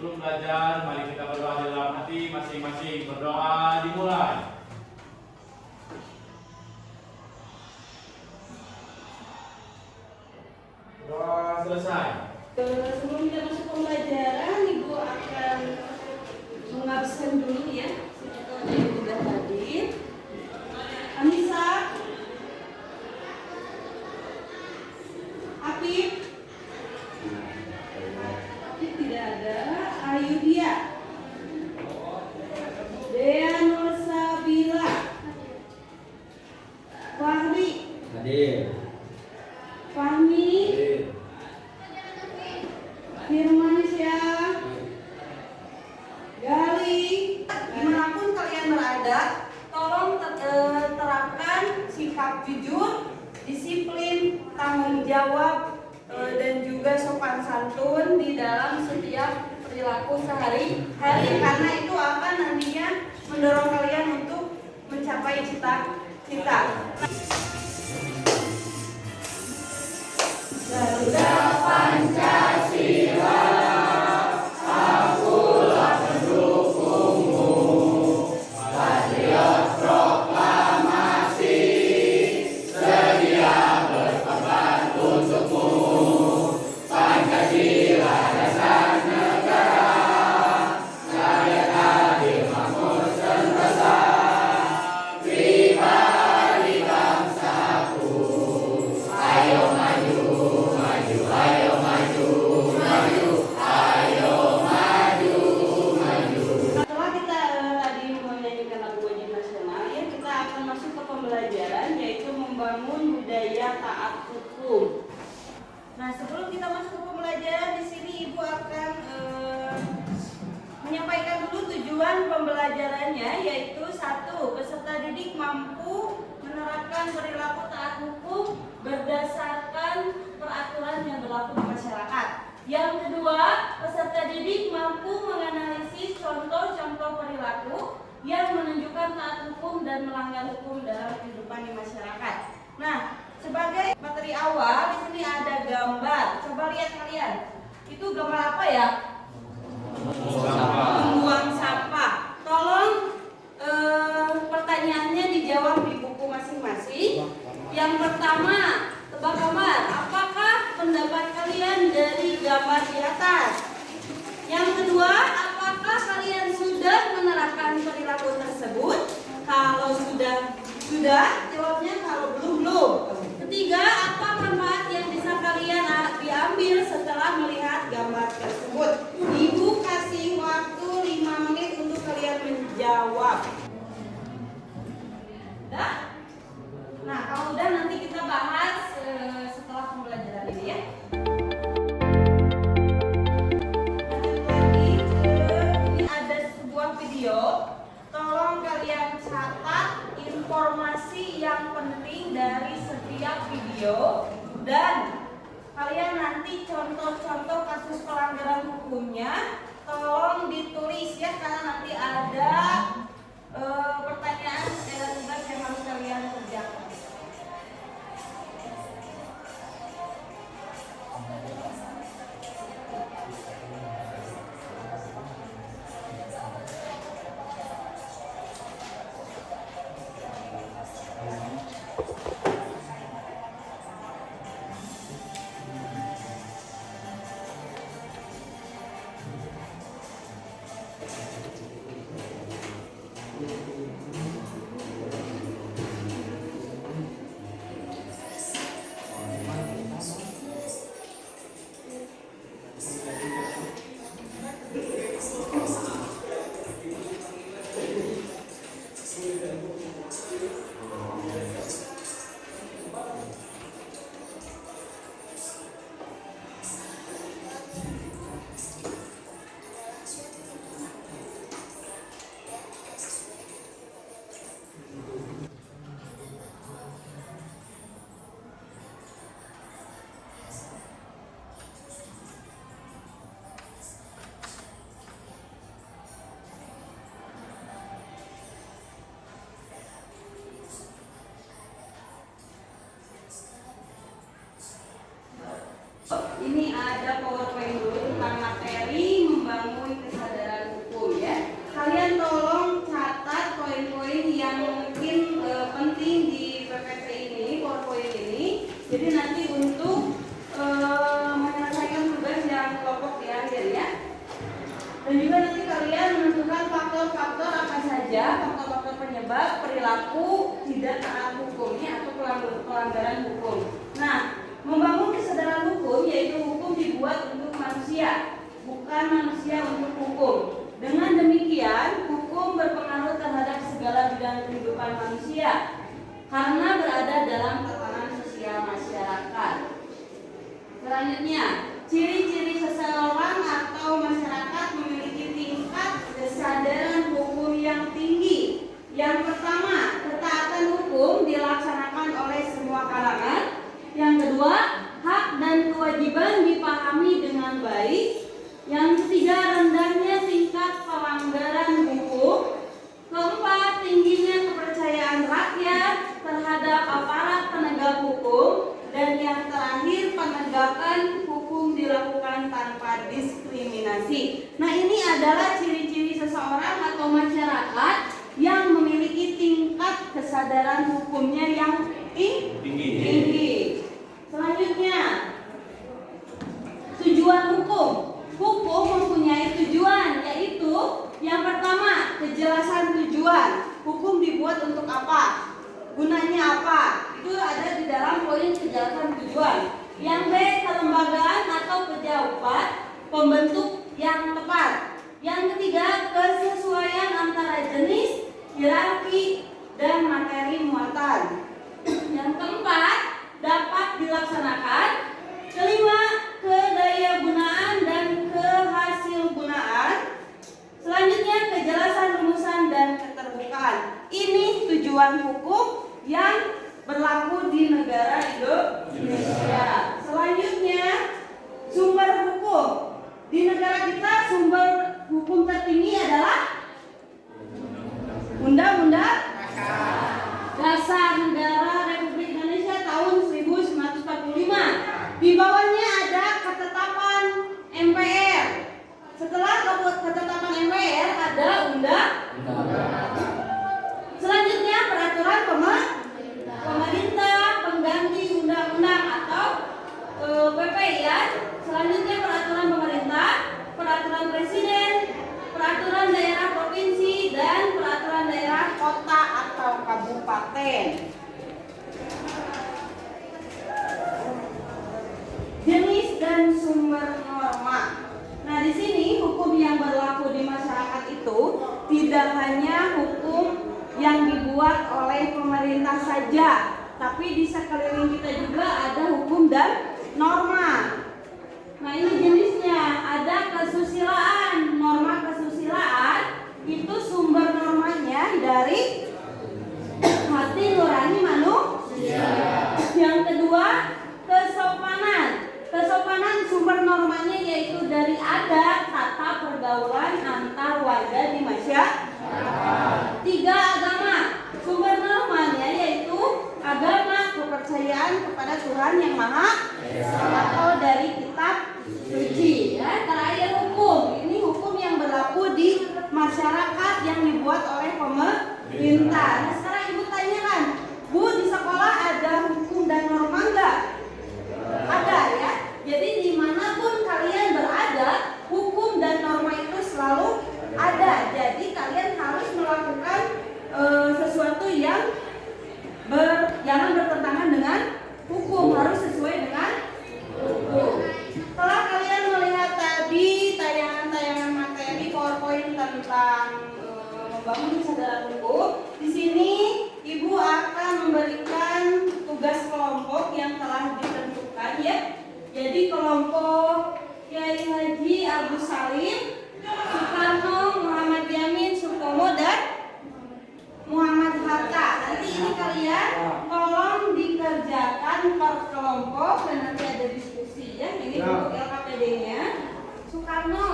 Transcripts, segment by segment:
Sebelum belajar, mari kita berdoa di dalam hati masing-masing. Berdoa dimulai. Doa selesai. Sebelum kita masuk pembelajaran, Ibu akan mengabsen dulu ya. Siapa yang sudah hadir? Anissa, Apip tidak ada. Ayudia, Dea Nursabila, Fahri Hadir. Fahmi, Firmansyah, Gali, dimanapun kalian berada, tolong terapkan sikap jujur, disiplin, tanggung jawab, dan juga sopan santun di dalam setiap perilaku sehari-hari, karena itu akan nantinya mendorong kalian untuk mencapai cita-cita. Garuda Pancasila, akulah pendukungmu, patriot proklamasi, sedia berkorban untukmu. Pancasila dasar negara, rakyat adil makmur sentosa, pribadi bangsaku. Ayo maju. Setelah kita tadi menyanyikan lagu wajib nasional, ya kita akan masuk ke pembelajaran, yaitu membangun budaya taat hukum. Nah, sebelum kita masuk ke pembelajaran, di sini Ibu akan menyampaikan dulu tujuan pembelajarannya, yaitu 1. Peserta didik mampu menerapkan perilaku taat hukum berdasarkan peraturan yang berlaku di masyarakat. Yang kedua, peserta didik mampu menganalisis contoh-contoh perilaku yang menunjukkan taat hukum dan melanggar hukum dalam kehidupan di masyarakat. Nah, sebagai materi awal di sini ada gambar. Coba lihat kalian. Itu gambar apa ya? Pembuang sampah. Tolong pertanyaannya dijawab di buku masing-masing. Yang pertama, tebak gambar. Apakah pendapat kalian dari gambar di atas? Yang kedua, apakah kalian sudah menerapkan perilaku tersebut? Kalau sudah, jawabnya. Kalau belum. Ketiga, apa manfaat yang bisa kalian diambil setelah melihat gambar tersebut? Ibu kasih waktu 5 menit untuk kalian menjawab. Udah? Nah, kalau udah nanti kita bahas setelah pembelajaran ini ya. Ini ada sebuah video. Tolong kalian catat informasi yang penting dari setiap video, dan kalian nanti contoh-contoh kasus pelanggaran hukumnya tolong ditulis ya, karena nanti ada pertanyaan dan tugas yang harus kalian kerjakan. Dan juga nanti kalian menentukan faktor-faktor apa saja, faktor-faktor penyebab perilaku tidak taat hukum atau pelanggaran hukum. Nah, membangun kesadaran hukum yaitu hukum dibuat untuk manusia, bukan manusia untuk hukum. Dengan demikian, hukum berpengaruh terhadap segala bidang kehidupan manusia karena berada dalam tatanan sosial masyarakat. Selanjutnya, ciri-ciri seseorang atau masyarakat memiliki tingkat kesadaran hukum yang tinggi. Yang pertama, ketaatan hukum dilaksanakan oleh semua kalangan. Yang kedua, hak dan kewajiban dipahami dengan baik. Yang ketiga, rendahnya tingkat pelanggaran hukum. Keempat, tingginya kepercayaan rakyat terhadap aparat penegak hukum. Dan yang terakhir, penegakan hukum dilakukan tanpa diskriminasi. Nah, ini adalah ciri-ciri seseorang atau masyarakat yang memiliki tingkat kesadaran hukumnya yang tinggi. Selanjutnya, tujuan hukum. Hukum mempunyai tujuan, yaitu yang pertama, kejelasan tujuan. Hukum dibuat untuk apa? Gunanya apa? Itu ada di dalam poin kejelasan tujuan. Yang B, kelembagaan atau pejabat pembentuk yang tepat. Yang ketiga, kesesuaian antara jenis, hierarki, dan materi muatan. Yang keempat, dapat dilaksanakan. Kelima, kedayagunaan dan kehasilgunaan. Selanjutnya, kejelasan rumusan dan keterbukaan. Ini tujuan hukum yang berlaku di negara Indonesia. Selanjutnya, sumber hukum. Di negara kita sumber hukum tertinggi adalah Undang-Undang Dasar Negara Republik Indonesia tahun 1945. Di bawahnya ada ketetapan MPR. Setelah ketetapan MPR ada undang-undang. Selanjutnya peraturan pemerintah pengganti undang-undang atau PP ya. Selanjutnya peraturan pemerintah, peraturan presiden, peraturan daerah provinsi, dan peraturan daerah kota atau kabupaten. Jenis dan sumber norma. Nah, di sini hukum yang berlaku di masyarakat itu tidak hanya hukum yang dibuat oleh pemerintah saja, tapi di sekeliling kita juga ada hukum dan norma. Nah, ini jenisnya. Ada kesusilaan. Norma kesusilaan itu sumber normanya dari hati nurani manusia. Yang kedua, kesopanan. Kesopanan sumber normanya yaitu dari adat tata pergaulan antar warga di masyarakat. Tiga, agama. Sumber normanya yaitu agama, kepercayaan kepada Tuhan Yang Maha Esa atau dari kitab suci. Ya, terakhir hukum. Ini hukum yang berlaku di masyarakat yang dibuat oleh pemerintah. Nah, sekarang ibu tanyakan, Bu, di sekolah ada hukum dan norma enggak? Ada ya. Jadi dimanapun kalian berada, hukum dan norma itu selalu ada. Jadi kalian harus melakukan sesuatu yang jangan bertentangan dengan hukum, harus sesuai dengan hukum. Setelah kalian melihat tadi tayangan-tayangan materi PowerPoint tentang membangun kesadaran hukum, di sini Ibu akan memberikan tugas kelompok yang telah ditentukan ya. Jadi kelompok Kiai Haji Agus Salim, Soekarno, Muhammad Yamin, Sutomo, dan Muhammad Hatta. Nanti ini kalian tolong dikerjakan per kelompok dan nanti ada diskusi ya. Ini untuk LKPD-nya. Soekarno,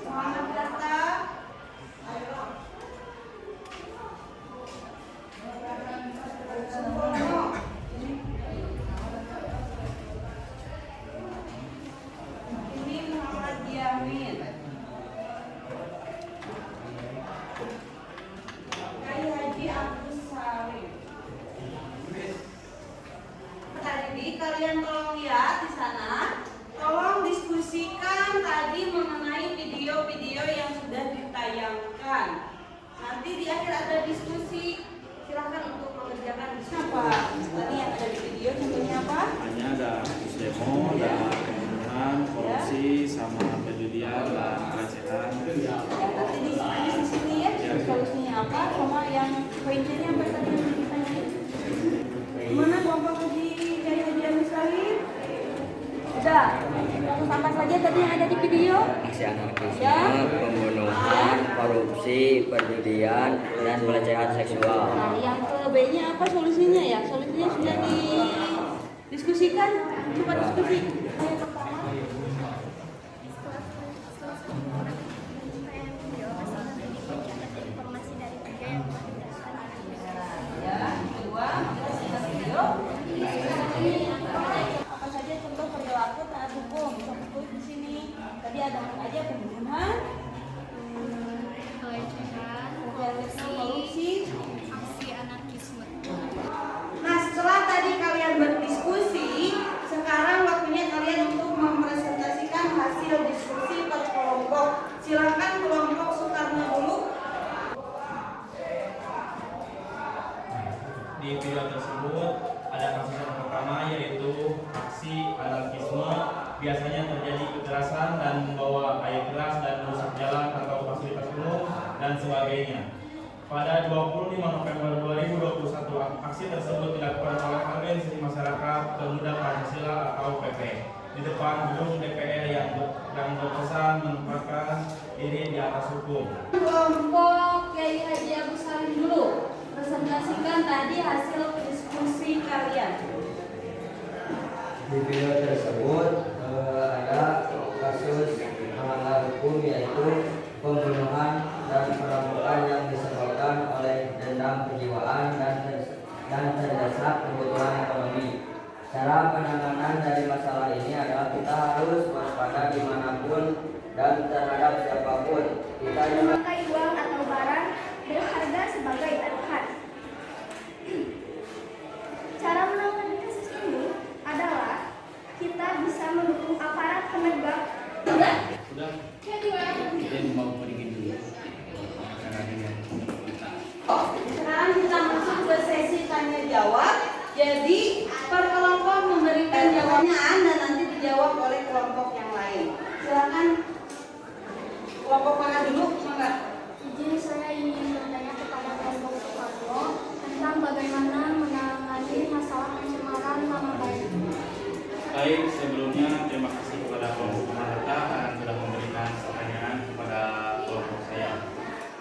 Muhammad Hatta, Sutomo, ini Muhammad Yamin. Kalian tolong lihat di sana mengerjakan. Nanti di akhir ada diskusi. Silahkan untuk mengerjakan apa tadi yang ada di video, contohnya apa? Hanya ada demo, ada pembunuhan, korupsi, sama penjudian dan pelecehan. Ya, nanti di sini ya, solusinya apa sama yang poinnya apa tadi yang ditanya? Gimana kelompok Haji dari Haji Agus Salim? Udah, terus apa saja tadi yang ada di video? Aksi anarkisme, Ya. pembunuhan, korupsi, perjudian, dan pelecehan seksual. Nah, yang ke B-nya apa solusinya ya? Solusinya sudah didiskusikan. Coba diskusi. Yang pertama, ya, kedua, kita video. Apa saja contoh perilaku taat hukum? Bisa ditulis di sini. Tadi ada apa aja? Pembunuhan, Pelecehan, korupsi. aksi anarkisme. Nah, setelah tadi kalian berdiskusi, sekarang waktunya kalian untuk mempresentasikan hasil diskusi per kelompok. Silakan kelompok Soekarno dulu. Di video tersebut ada kasus yang pertama yaitu aksi anarkisme. Biasanya terjadi kekerasan dan membawa air keras dan merusak jalan atau fasilitas umum dan sebagainya. Pada 25 November 2021, aksi tersebut dilakukan oleh Organisasi Masyarakat Pemuda Pancasila atau PP di depan gedung DPR yang berpesan menempatkan diri di atas hukum. Kelompok Kiai Haji Agus Salim dulu. Presentasikan tadi hasil diskusi kalian. Di video tersebut ada kasus melanggar hukum yaitu pembunuhan dan perampokan yang disebabkan oleh dendam kejiwaan dan terdesak kebutuhan ekonomi. Cara penanganan dari masalah ini adalah kita harus waspada dimanapun dan terhadap siapapun. Kita juga Memakai uang atau barang berharga sebagai taruhan. Cara menangani kasus ini adalah kita bisa mendukung aparat penegak. Sudah. Sekarang kita masuk ke sesi tanya jawab. Jadi per kelompok memberikan jawaban dan nanti dijawab oleh kelompok yang lain. Silakan kelompok mana dulu, Mangga? Izin saya ingin bertanya kepada kelompok Soekarno tentang bagaimana menangani masalah pencemaran nama baik. Baik, sebelumnya terima kasih kepada kelompok peserta yang sudah memberikan pertanyaan kepada kelompok saya.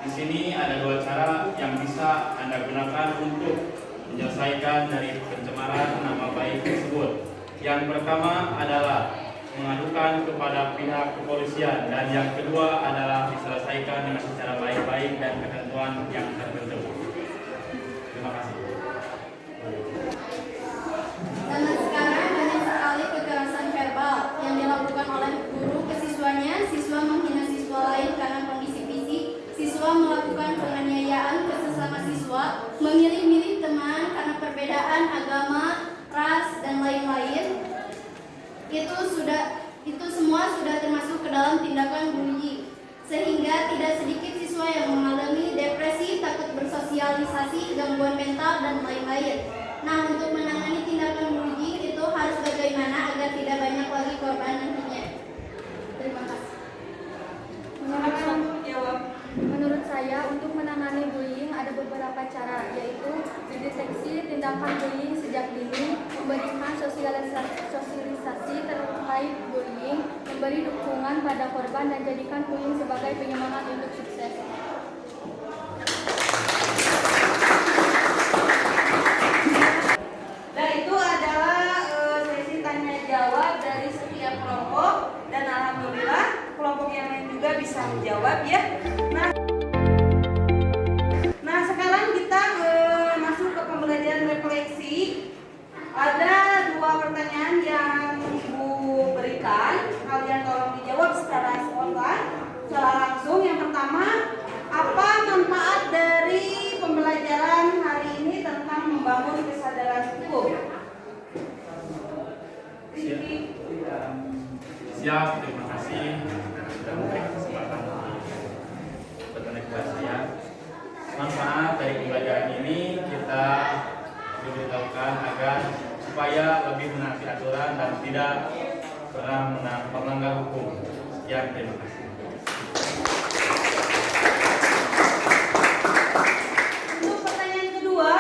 Di sini ada dua cara yang bisa Anda gunakan untuk menyelesaikan dari pencemaran nama baik tersebut. Yang pertama adalah mengadukan kepada pihak kepolisian dan yang kedua adalah diselesaikan dengan secara baik-baik dan ketentuan yang tertentu. Terima kasih. Zaman sekarang banyak sekali kekerasan verbal yang dilakukan oleh guru ke siswanya. Siswa menghina siswa lain karena kondisi fisik. Siswa melakukan penganiayaan ke sesama siswa, memilih-milih teman karena perbedaan agama, ras, dan lain-lain. Itu semua sudah termasuk ke dalam tindakan bullying. Sehingga tidak sedikit siswa yang mengalami depresi, takut bersosialisasi, gangguan mental, dan lain-lain. Nah, untuk menangani tindakan bullying itu harus bagaimana agar tidak banyak lagi korban nantinya. Terima kasih. Menurut saya, untuk menangani bullying ada beberapa cara, yaitu mendeteksi tindakan bullying sejak dini, memberikan sosialisasi terkait bullying, memberi dukungan pada korban, dan jadikan bullying sebagai penyemangat untuk sukses. Dan itu adalah sesi tanya jawab dari setiap kelompok dan alhamdulillah kelompok yang lain juga bisa menjawab ya. Nah sekarang kita masuk ke pembelajaran refleksi. Ada dua pertanyaan yang Ibu berikan. Kalian tolong dijawab secara spontan, secara langsung. Yang pertama, apa manfaat dari pembelajaran hari ini tentang membangun kesadaran hukum? Siap, terima kasih sudah memberikan kesempatan berkomunikasi diberitahukan agar supaya lebih menaati aturan dan tidak pernah melanggar hukum. Sekian, terima kasih. Untuk pertanyaan kedua,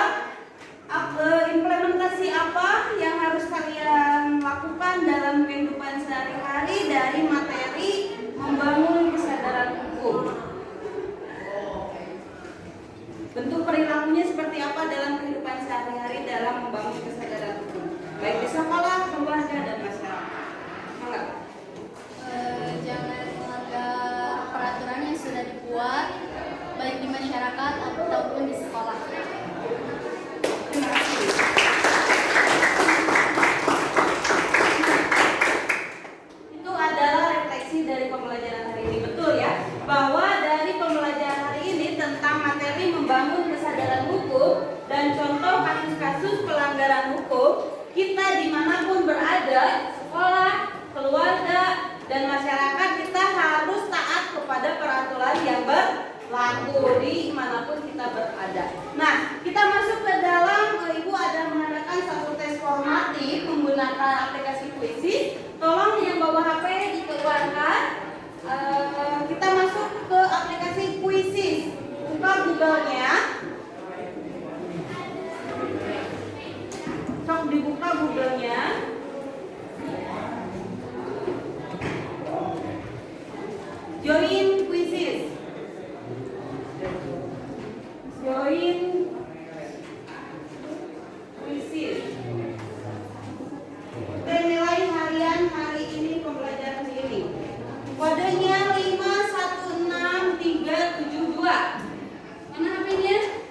implementasi apa yang harus kalian lakukan dalam kehidupan sehari-hari dari materi membangun kesadaran hukum? Bentuk perilakunya seperti apa dalam kehidupan sehari-hari dalam membangun kesadaran hukum, baik di sekolah, keluarga, dan masyarakat? Enggak? Jangan melanggar peraturan yang sudah dibuat baik di masyarakat ataupun di sekolah. Terima kasih. Itu adalah refleksi dari pembelajaran hari ini, betul ya? Bahwa dari pembelajaran hari ini tentang materi membangun kesadaran hukum dan contoh kasus-kasus pelanggaran hukum, kita dimanapun berada, sekolah, keluarga, dan masyarakat, kita harus taat kepada peraturan yang berlaku di manapun kita berada. Nah, kita masuk ke dalam, Ibu ada mengadakan satu tes formatif menggunakan aplikasi Quizzes. Tolong yang bawa HP dikeluarkan. Kita masuk ke aplikasi Quizzes. Buka Google-nya. Sok dibuka Google-nya. Join Quizzes. Join Quizzes. Dan nilai harian hari ini, pembelajaran ini. Kodenya 516372. Mana HP-nya?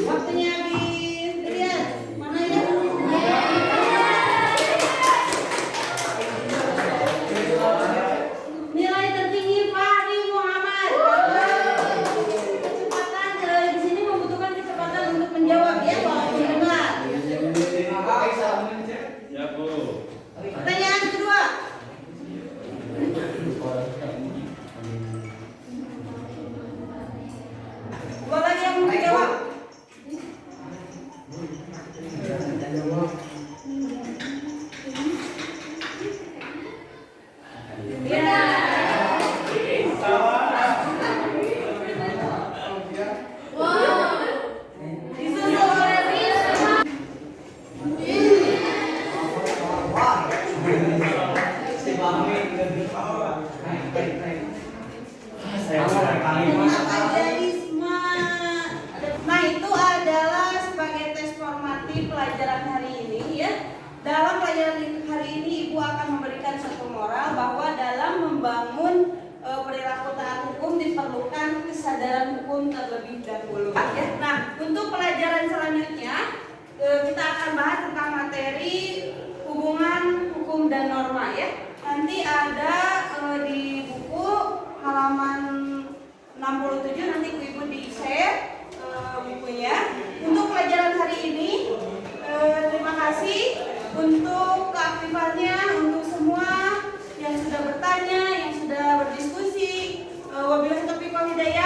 Waktunya habis. Lihat mana ya? Nilai tertinggi Fahri Muhammad. Kecepatan di sini membutuhkan kecepatan untuk menjawab ya, kalau mendengar. Ya, Bu. Pertanyaan kedua. Dua lagi yang mau menjawab. Ya. Disusul oleh Rizma. Apa aja Rizma? Nah, itu adalah sebagai tes formatif pelajaran hari ini ya. Dalam pelajaran hari ini Ibu akan memberikan satu moral bahwa dalam membangun perilaku taat hukum diperlukan kesadaran hukum terlebih dahulu. Ya. Nah, untuk pelajaran selanjutnya kita akan bahas tentang materi hubungan hukum dan norma ya. Nanti ada di buku halaman 67, nanti Ibu di-share bukunya. Untuk pelajaran hari ini, terima kasih untuk keaktifannya, untuk semua yang sudah bertanya, yang sudah berdiskusi. Wabillahi taufiq wal hidayah.